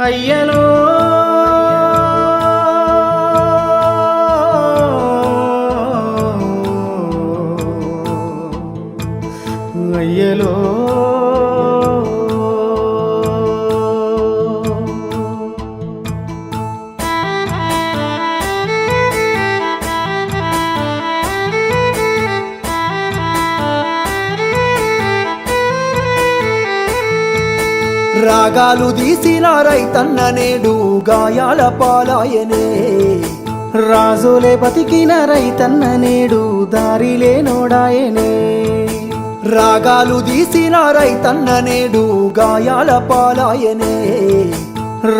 అయ్యలో అయ్యలో రాగాలు తీసిన రైతన్న నేడు గాయాల పాలాయనే. రాజులే బతికిన రైతన్న నేడు దారిలే నోడాయనే. రాగాలు తీసిన రైతన్న నేడు గాయాల పాలాయనే.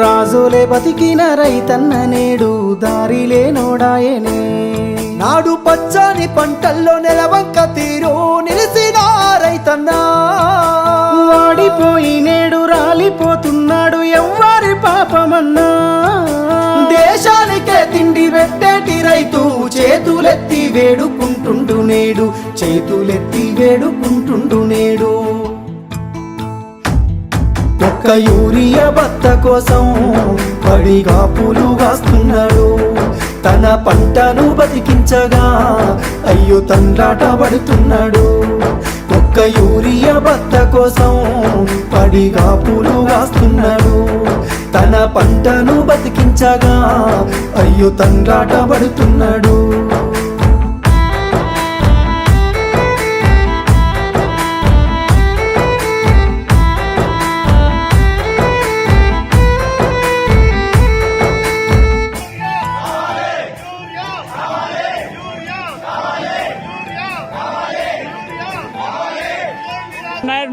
రాజులే బతికిన రైతన్న నేడు దారిలే నోడాయనే. నాడు పచ్చని పంటల్లో నెలవంక తీరు నిలిసిన రైతన్నా వాడిపోయి నేడు రాలిపోతున్నాడు ఎవ్వరి పాపమన్నా. దేశానికే తిండి పెట్టేటి రైతు చేతులెత్తి వేడుకుంటుండు నేడు, చేతులెత్తి వేడుకుంటుండు నేడు. ఒక్క యూరియా బత్త కోసం పడిగా పూలు కాస్తున్నాడు. తన పంటను బతికించగా అయ్యో తండ్రాట పడుతున్నాడు. ఒక్క యూరియా బత్త కోసం పడిగా పూలు కాస్తున్నాడు. తన పంటను బతికించగా అయ్యో తండ్రాట పడుతున్నాడు.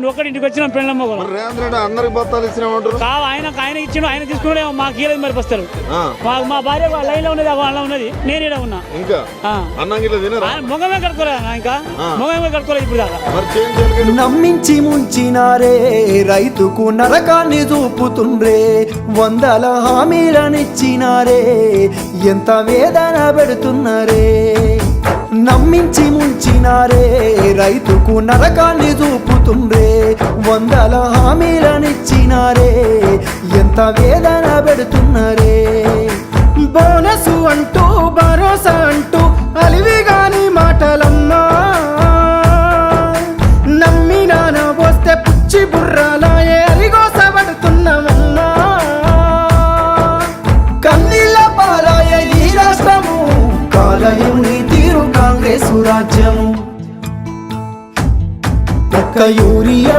ఒకటి ఇంటికి వచ్చిన పెళ్ళమ్మ రేవంత్ రెడ్డి అందరికి బత్తాలు ఇచ్చినామంటారు. ఆయన ఇచ్చిన ఆయన తీసుకునే మాకు కీలది మరి వస్తారు. మా భార్య లైన్ లో ఉన్నది, అలా ఉన్నది, నేను ఇక్కడ ఉన్నా. ఇంకా అన్నం గిట్ల తినరా? మొగమే కట్టుకోలేదు, ఇంకా మొగమే కట్టుకోలేదు ఇప్పుడు దాకా. నమ్మించి ముంచినారే రైతుకు నరకాన్ని చూపుతుండ్రే. వందల హామీలనిచ్చినారే ఎంత వేదన పెడుతున్నారే. నమ్మించి ముంచినారే రైతుకు నరకాన్ని చూపుతుండ్రే. వందల హామీలనిచ్చినారే ఎంత వేదన పెడుతున్నారే. బోనసు అంటూ భరోసా అంటూ అలివిగాని మాటలమ్మా. నమ్మినాన వస్తే పుచ్చి బుర్రాలాయే అరిగోసబడుతున్నామన్నా. కన్నీళ్ళ పాలాయ ఈ రాష్ట్రము, కాలయం నీ తీరు కాంగ్రెసు రాజ్యము. ఒక్క యూరియా